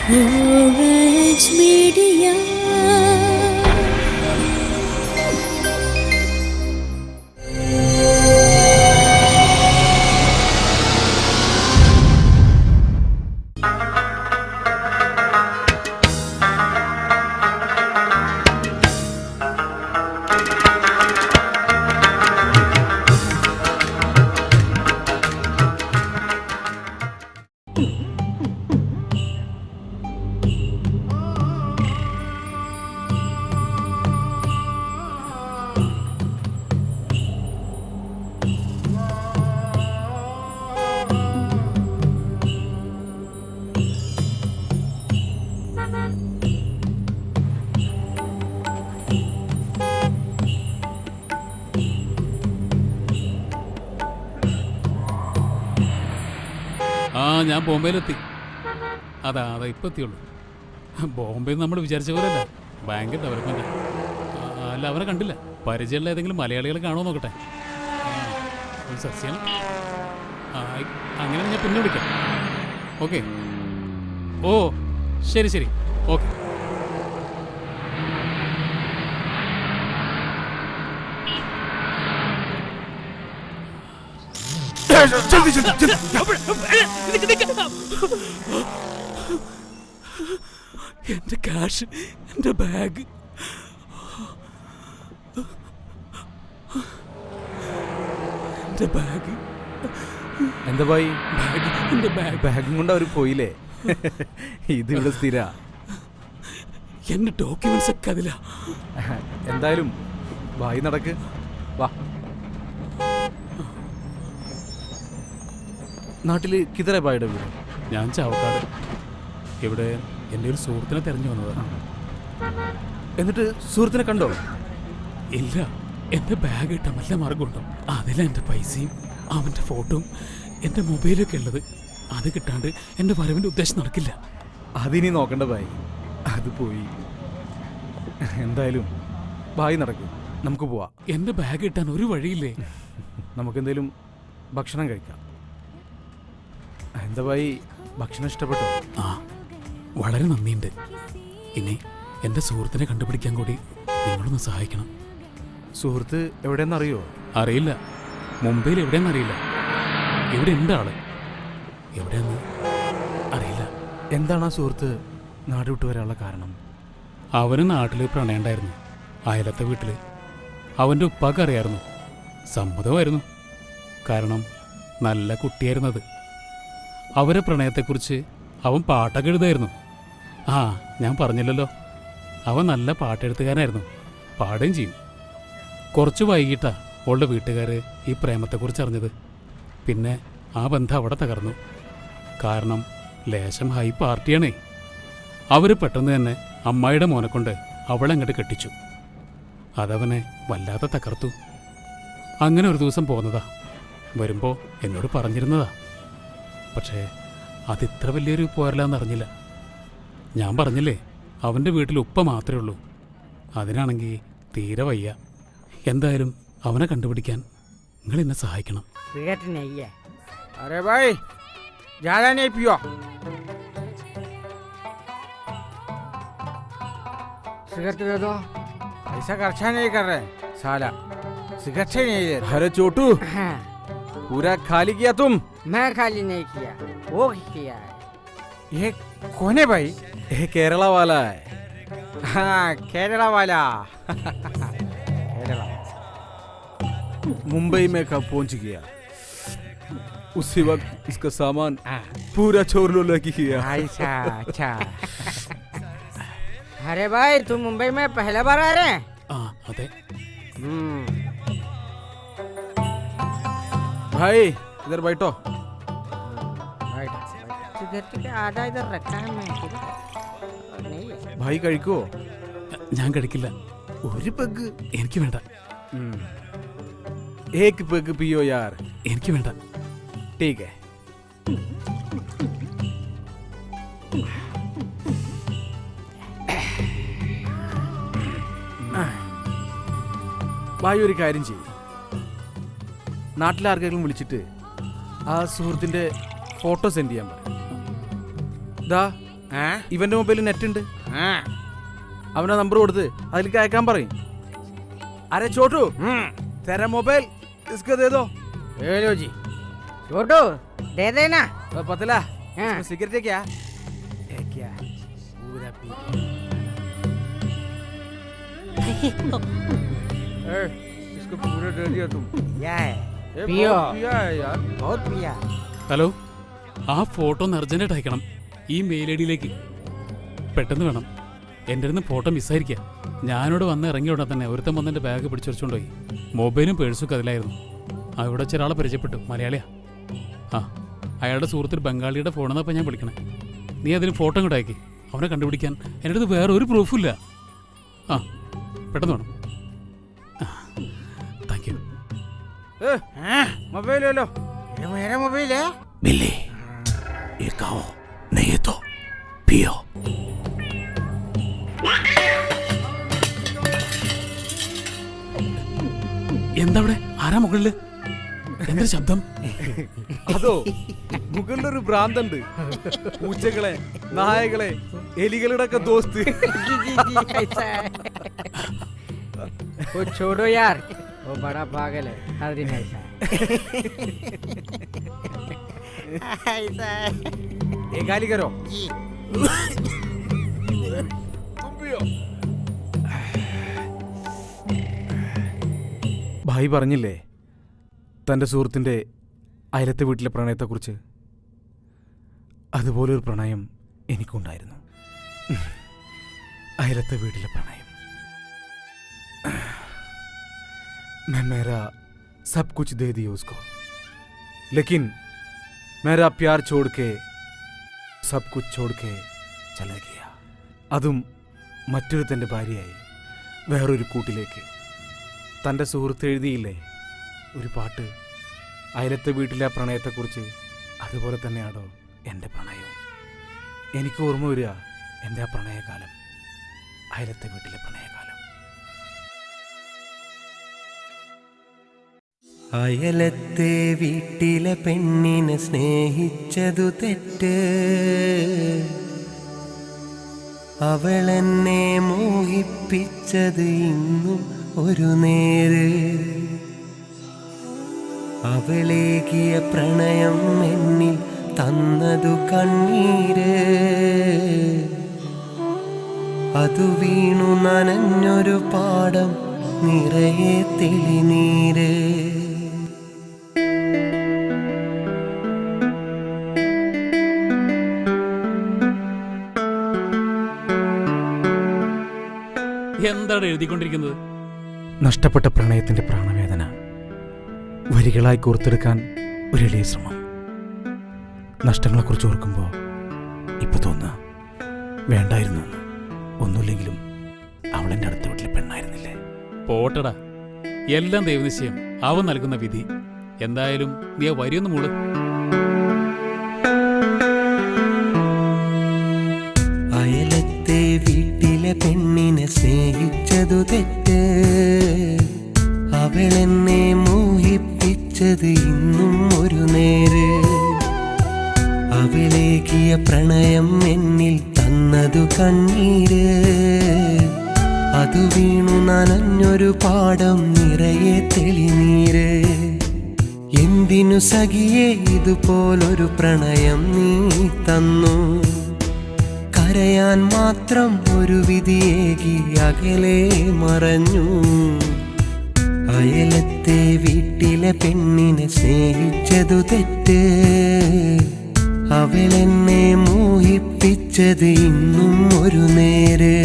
Orange Media. ഞാൻ ബോംബെയിലെത്തി. അതാ ഇപ്പം എത്തിയുള്ളൂ. ബോംബെയിൽ നമ്മൾ വിചാരിച്ച പോലെയല്ല, ഭയങ്കര ഡെവലപ്മെൻറ്റ്. അല്ല, അവരെ കണ്ടില്ല. പരിചയമുള്ള ഏതെങ്കിലും മലയാളികൾ കാണുമോ നോക്കട്ടെ. സെർച്ച് ചെയ്യണം. അങ്ങനെ ഞാൻ പിന്നെ വിളിക്കാം. ഓക്കെ. ഓ ശരി ശരി, ഓക്കെ. എന്റെ ക്യാഷ്, എന്റെ ബാഗ്. എന്റെ ബാഗ്. എന്താ ഭായി? എന്റെ ബാഗ്. ബാഗും കൊണ്ട് അവർ പോയില്ലേ? ഇത് ഇവിടെ സ്ഥിര. എന്റെ ഡോക്യുമെന്റ്സ് ഒക്കെ അതില. എന്തായാലും ഭായി നടക്ക്, വാ. നാട്ടില് കിതറ ഭായിയുടെ വീട്? ഞാൻ ചാവക്കാട്. ഇവിടെ എൻ്റെ ഒരു സുഹൃത്തിനെ തെരഞ്ഞു വന്നതാണ്. എന്നിട്ട് സുഹൃത്തിനെ കണ്ടോ? ഇല്ല, എൻ്റെ ബാഗ് ഇട്ട നല്ല മാർഗമുണ്ടോ? അതിലെൻ്റെ പൈസയും അവൻ്റെ ഫോട്ടോയും എൻ്റെ മൊബൈലൊക്കെ ഉള്ളത്. അത് കിട്ടാണ്ട് എൻ്റെ വരവിൻ്റെ ഉദ്ദേശം നടക്കില്ല. അതിനി നോക്കണ്ട ഭായി, അത് പോയി. എന്തായാലും ഭായി നടക്കും, നമുക്ക് പോവാം. എൻ്റെ ബാഗ് കിട്ടാൻ ഒരു വഴിയില്ലേ? നമുക്കെന്തെങ്കിലും ഭക്ഷണം കഴിക്കാം. എന്താ ഭായി, ഭക്ഷണം ഇഷ്ടപ്പെട്ടോ? ആ, വളരെ നന്ദിയുണ്ട്. ഇനി എൻ്റെ സുഹൃത്തിനെ കണ്ടുപിടിക്കാൻ കൂടി നിങ്ങളൊന്ന് സഹായിക്കണം. സുഹൃത്ത് എവിടെയെന്നറിയോ? അറിയില്ല. മുംബൈയിൽ എവിടെയെന്നറിയില്ല. ഇവിടെ ഉണ്ട് ആള്, എവിടെയെന്ന് അറിയില്ല. എന്താണ് ആ സുഹൃത്ത് നാട് വിട്ടു വരാനുള്ള കാരണം? അവന് നാട്ടിൽ പ്രണയണ്ടായിരുന്നു. അയലത്തെ വീട്ടിൽ. അവൻ്റെ ഉപ്പാക്ക് അറിയായിരുന്നു. സമ്മതമായിരുന്നു. കാരണം നല്ല കുട്ടിയായിരുന്നത്. അവരെ പ്രണയത്തെക്കുറിച്ച് അവൻ പാട്ടൊക്കെ എഴുതായിരുന്നു. ആ, ഞാൻ പറഞ്ഞില്ലല്ലോ, അവൻ നല്ല പാട്ടെഴുത്തുകാരനായിരുന്നു. പാടുകയും ചെയ്യും. കുറച്ച് വൈകിട്ടാണ് അവളുടെ വീട്ടുകാർ ഈ പ്രേമത്തെക്കുറിച്ച് അറിഞ്ഞത്. പിന്നെ ആ ബന്ധം അവിടെ തകർന്നു. കാരണം ലേശം ഹൈ പാർട്ടിയാണേ. അവർ പെട്ടെന്ന് തന്നെ അമ്മായിയുടെ മോനെ കൊണ്ട് അവളെ അങ്ങോട്ട് കെട്ടിച്ചു. അതവനെ വല്ലാതെ തകർത്തു. അങ്ങനെ ഒരു ദിവസം പോന്നതാ. വരുമ്പോൾ എന്നോട് പറഞ്ഞിരുന്നതാ. പക്ഷേ അതിത്ര വലിയൊരു പോരലാന്നറിഞ്ഞില്ല. ഞാൻ പറഞ്ഞില്ലേ, അവൻ്റെ വീട്ടിൽ ഉപ്പ മാത്രമേ ഉള്ളൂ. അതിനാണെങ്കിൽ തീരെ വയ്യ. എന്തായാലും അവനെ കണ്ടുപിടിക്കാൻ നിങ്ങൾ എന്നെ സഹായിക്കണം. सिगरेट दे दो, ऐसा खर्चा नहीं कर रहे साला, सिगरेट ही नहीं दे। अरे छोटू, हाँ। पूरा खाली किया तुम? मैं खाली नहीं किया, वो किया है। ये कौन है भाई? ये केरला वाला है। हाँ, केरला वाला। केरला। मुंबई में कब पहुंच गया? उसी वक्त इसका सामान पूरा छोड़ लो लगी किया। अच्छा अच्छा। अरे भाई, तुम मुंबई में पहला बार आ रहे हैं? ആ അതെ. भाई इधर बैठो. आधा इधर रखा है मैं, नहीं है. भाई കഴിക്കോ? ഞാൻ കഴിക്കില്ല. ഒരു പെഗ് എനിക്ക് വേണ്ട. एक पेग पियो यार. എനിക്ക് വേണ്ട. ठीक है. ഭായി ഒരു കാര്യം ചെയ്യും, നാട്ടിലാർക്കെങ്കിലും വിളിച്ചിട്ട് ആ സുഹൃത്തിൻ്റെ ഫോട്ടോ സെൻഡ് ചെയ്യാൻ പറയും. ദാ ഇവന്റെ മൊബൈലിൽ നെറ്റ് ഉണ്ട്. ആ അവന്റെ നമ്പർ കൊടുത്ത് അതിലേക്ക് അയക്കാൻ പറയും. അരെ ചോട്ടു तेरा मोबाइल इसको दे दो. ले लो जी छोटू दे देना. पतला हाँ. सिगरेट है क्या? है क्या? पूरा पी. इसको पूरा दे दिया तुम. क्या है? पियो. पिया है यार. बहुत पिया. ഹലോ, ആ ഫോട്ടോ ഒന്ന് അർജൻറ്റായിട്ട് അയക്കണം ഈ മെയിൽ ഐ ഡിയിലേക്ക്. പെട്ടെന്ന് വേണം. എൻ്റെ അടുത്ത് ഫോട്ടോ മിസ്സായിരിക്കുക. ഞാനോട് വന്ന് ഇറങ്ങിയ ഉടനെ തന്നെ ഒരുത്തൻ വന്ന് എൻ്റെ ബാഗ് പിടിച്ചുവെച്ചുകൊണ്ട് പോയി. മൊബൈലും പേഴ്സും അതിലായിരുന്നു. അവിടെ വെച്ച ഒരാളെ പരിചയപ്പെട്ടു, മലയാളിയാ. ആ, അയാളുടെ സുഹൃത്തിൽ ബംഗാളിയുടെ ഫോണെന്നപ്പോൾ ഞാൻ വിളിക്കണേ. നീ അതിന് ഫോട്ടോ ഇങ്ങോട്ട് അയക്കി. അവനെ കണ്ടുപിടിക്കാൻ എൻ്റെ അടുത്ത് വേറെ ഒരു പ്രൂഫും ഇല്ല. ആ, പെട്ടെന്ന് വേണം. Thank you. मोबाइल ले लो. ये मेरा मोबाइल है. बिल्ली ये खाओ, नहीं तो पियो. എന്താ അവിടെ? ആരാ മുകളില്? എന്തൊരു ശബ്ദം? അതോ, മുകളിലൊരു ഭ്രാന്തുണ്ട്. പൂച്ചകളെ, നായകളെ, എലികളുടെ ഒക്കെ ദോസ്ത്. वो छोड़ो यार, वो बड़ा पागल है. हर दिन ऐसा है. ये गाली करो. ഭായി പറഞ്ഞില്ലേ തൻ്റെ സുഹൃത്തിൻ്റെ അയലത്തെ വീട്ടിലെ പ്രണയത്തെക്കുറിച്ച്? അതുപോലൊരു പ്രണയം എനിക്കുണ്ടായിരുന്നു. അയലത്തെ വീട്ടിലെ പ്രണയം. मैं मेरा सब कुछ दे दिया उसको, लेकिन मेरा प्यार छोड़ के सब कुछ छोड़ के चला गया. അതും മറ്റൊരുത്തൻ്റെ ഭാര്യയായി വേറൊരു കൂട്ടിലേക്ക്. തൻ്റെ സുഹൃത്ത് എഴുതിയില്ലേ ഒരു പാട്ട്, അയലത്തെ വീട്ടിലെ പ്രണയത്തെക്കുറിച്ച്? അതുപോലെ തന്നെയാണോ എൻ്റെ പ്രണയവും. എനിക്ക് ഓർമ്മ വരിക എൻ്റെ ആ പ്രണയകാലം, അയലത്തെ വീട്ടിലെ പ്രണയകാലം. അയലത്തെ വീട്ടിലെ പെണ്ണിനെ സ്നേഹിച്ചതു തെറ്റ്, അവളെന്നെ മോഹിപ്പിച്ചത് ഇന്നും ഒരു നേര്. അവളേകിയ പ്രണയം എന്നിൽ തന്നതു കണ്ണീര്, അതു വീണു നനഞ്ഞൊരു പാടം നിറയെ തെളിനീര്. എന്താണ് എഴുതിക്കൊണ്ടിരിക്കുന്നത്? നഷ്ടപ്പെട്ട പ്രണയത്തിൻ്റെ പ്രാണവേദന വരികളായി കോർത്തെടുക്കാൻ ഒരു എളിയ ശ്രമം. നഷ്ടങ്ങളെക്കുറിച്ച് ഓർക്കുമ്പോൾ ഇപ്പൊ തോന്നുക വേണ്ടായിരുന്നു എന്ന്. ഒന്നുമില്ലെങ്കിലും അവളെൻ്റെ അടുത്ത വീട്ടിലെ പെണ്ണായിരുന്നില്ലേ. പോട്ടടാ, എല്ലാം ദൈവനിശ്ചയം, അവൻ നൽകുന്ന വിധി. എന്തായാലും നീ ആ വരിയൊന്ന് മൂള്. അയലത്തെ വീട്ടിലെ പെണ്ണിനെ സ്നേഹിച്ചതു തെറ്റ്, അവളെന്നെ മോഹിപ്പിച്ചത് ഇന്നും ഒരു നേര്. അവളേകിയ പ്രണയം എന്നിൽ തന്നതു കണ്ണീര്, അതു വീണു നനഞ്ഞൊരു പാടം നിറയെ തെളിനീര്. എന്തിനു സഖിയേ ഇതുപോലൊരു പ്രണയം നീ തന്നു, കരയാൻ മാത്രം ഒരു വിധിയേകി അകലെ മറഞ്ഞു. അയലത്തെ വീട്ടിലെ പെണ്ണിനെ സ്നേഹിച്ചതു തെറ്റ്, അവളെന്നെ മോഹിപ്പിച്ചത് ഇന്നും ഒരു നേര്.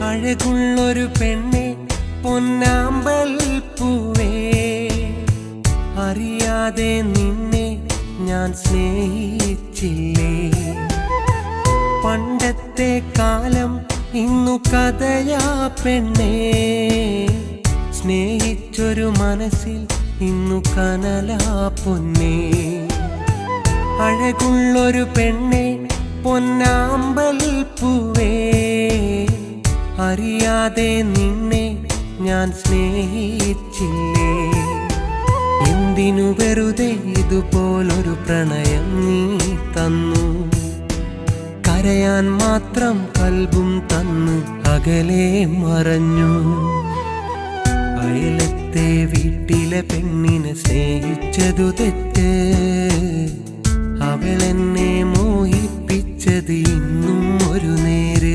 അഴകുള്ളൊരു പെണ്ണെ പൊന്നാമ്പൽ പൂവേ, അറിയാതെ നിന്നെ ഞാൻ സ്നേഹിച്ചില്ലേ. പണ്ടത്തെ കാലം ഇന്നു കഥയാ പെണ്ണേ, സ്നേഹിച്ചൊരു മനസ്സിൽ ഇന്നു കനലാ പൊന്നേ. അഴകുള്ളൊരു പെണ്ണെ പൊന്നാമ്പൽ പൂവേ, അറിയാതെ നിന്നെ ഞാൻ സ്നേഹിച്ചില്ലേ. എന്തിനു വെറുതെ ഇതുപോലൊരു പ്രണയം നീ തന്നു, കരയാൻ മാത്രം കൽബും തന്ന് അകലെ മറഞ്ഞു. അയലത്തെ വീട്ടിലെ പെണ്ണിനെ സ്നേഹിച്ചതു തെറ്റ്, അവളെന്നെ മോഹിപ്പിച്ചത് ഇന്നും ഒരു നേര്.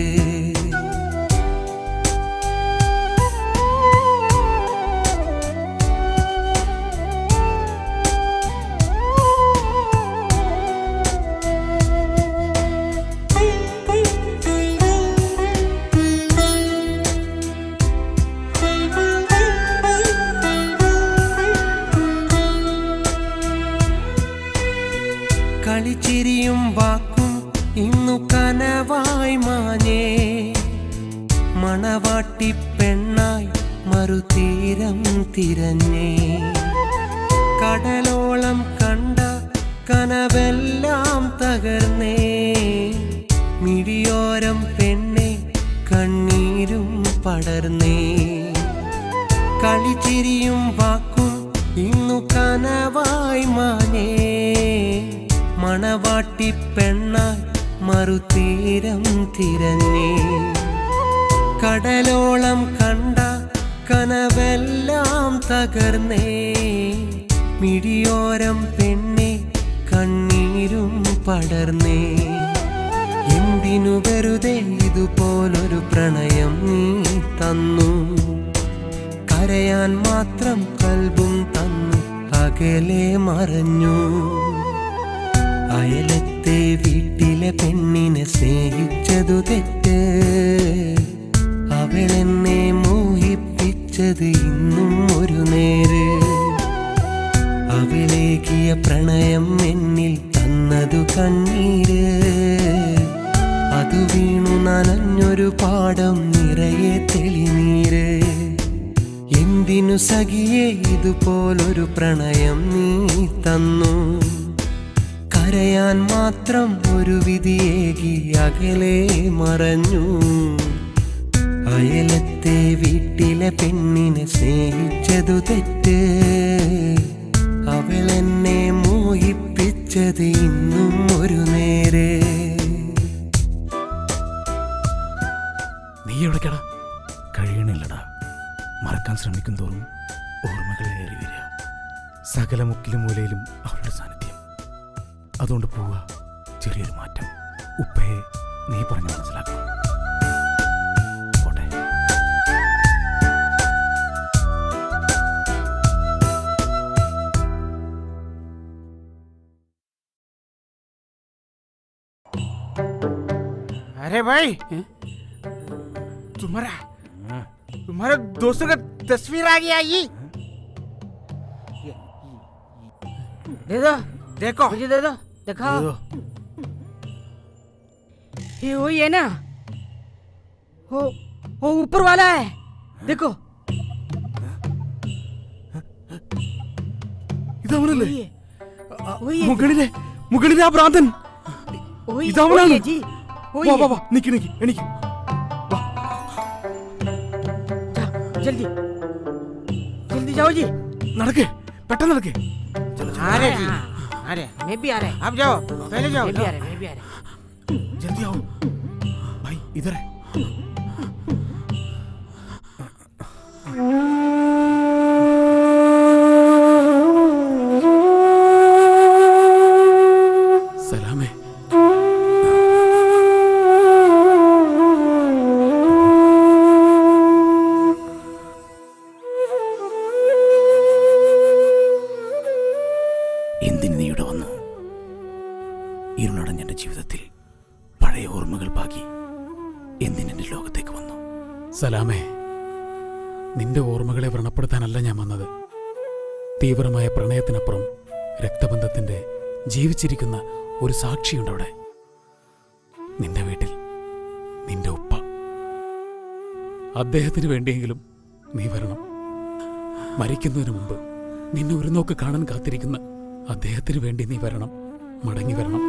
കളിച്ചിരിയും വാക്കും ഇന്നു കനവായി മാഞ്ഞേ, മണവാട്ടി പെണ്ണായി മറുതീരം തിരഞ്ഞേ. കടലോളം കണ്ട കനവെല്ലാം തകർന്നേ, മിഴിയോരം പെണ്ണെ കണ്ണീരും പടർന്നേ. കളിച്ചിരിയും വാക്കും ഇന്നു കനവായി മാഞ്ഞേ, മണവാട്ടി പെണ്ണായി മറുതീരം തിരഞ്ഞേ. കടലോളം കണ്ട കനവെല്ലാം തകർന്നേ, മിഴിയോരം പെണ്ണെ കണ്ണീരും പടർന്നേ. എന്തിനു വെറുതെ ഇതുപോലൊരു പ്രണയം നീ തന്നു, കരയാൻ മാത്രം കൽബും തന്നു അകലെ മറഞ്ഞു. അയലത്തെ വീട്ടിലെ പെണ്ണിനെ സ്നേഹിച്ചതു തെറ്റ്, അവളെന്നെ മോഹിപ്പിച്ചത് ഇന്നും ഒരു നേര്. അവളേകിയ പ്രണയം എന്നിൽ തന്നതു കണ്ണീര്, അതു വീണു നനഞ്ഞൊരു പാടം നിറയെ തെളിനീര്. എന്തിനു സഖിയേ ഇതുപോലൊരു പ്രണയം നീ തന്നു, കരയാൻ മാത്രം ഒരു വിധിയേകി അകലെ മറഞ്ഞു. അയലത്തെ വീട്ടിലെ പെണ്ണിനെ സ്നേഹിച്ചതു തെറ്റ്, അവളെന്നെ മോഹിപ്പിച്ചത് ഇന്നും ഒരു നേര്. നീ എവിടേക്കടാ? കഴിയണില്ലടാ. മറക്കാൻ ശ്രമിക്കും തോറും ഓർമ്മകൾ ഏറി വരിക. സകല മുക്കിലും മൂലയിലും അവളുടെ സാന്നിധ്യം. അതുകൊണ്ട് പോവുക. ചെറിയൊരു മാറ്റം. ഉപ്പയെ നീ പറഞ്ഞു മനസ്സിലാക്കണം. പോട്ടെ. अरे भाई, तुम्हारा तुम्हारे दोस्तों का तस्वीर आ गया। ये दे दो, देखो, मुझे दे दो, दिखाओ। ये वही है ना, वो ऊपर वाला है, देखो। ഇതവനല്ലേ? वही है, वही है, മുകളിലെ ആ ഭ്രാന്തൻ वही ഇതവനാണ്. है जी, वही വാ है। വാ വാ, നിക്ക് എനിക്ക് जा, जल्दी जल्दी जाओ जी। നടക്കേ, പെട്ടെന്ന് നടക്കേ. आ रहे जी, आ रहे। मैं भी आ रहा है, आप जाओ, पहले जाओ। मैं भी आ रहा है, मैं भी आ रहा है। जल्दी आओ भाई, इधर है। സലാമേ, എന്തിന് നീ ഇവിടെ വന്നു? ഇരുളടഞ്ഞ എൻ്റെ ജീവിതത്തിൽ പഴയ ഓർമ്മകൾ ബാക്കി എന്തിനെൻ്റെ ലോകത്തേക്ക് വന്നു? സലാമേ, നിന്റെ ഓർമ്മകളെ വ്രണപ്പെടുത്താനല്ല ഞാൻ വന്നത്. തീവ്രമായ പ്രണയത്തിനപ്പുറം രക്തബന്ധത്തിന്റെ ജീവിച്ചിരിക്കുന്ന ഒരു സാക്ഷിയുണ്ടവിടെ. നിന്റെ വീട്ടിൽ നിന്റെ ഉപ്പ. അദ്ദേഹത്തിന് വേണ്ടിയെങ്കിലും നീ വരണം. മരിക്കുന്നതിന് മുമ്പ് നിന്നെ ഒരു നോക്ക് കാണാൻ കാത്തിരിക്കുന്ന അദ്ദേഹത്തിന് വേണ്ടി നീ വരണം, മടങ്ങി വരണം.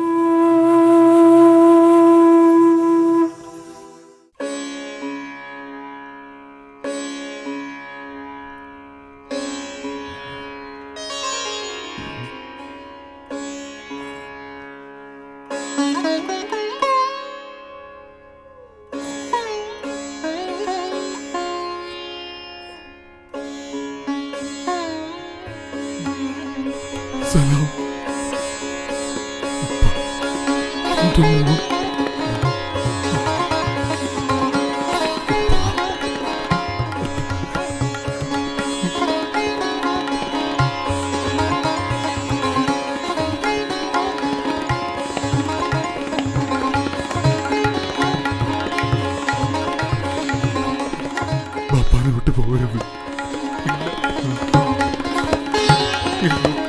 സലാം. എൻ്റെ മോൻ. ബാപ്പാനെ വിട്ടു പോകരുത്. ഇല്ല.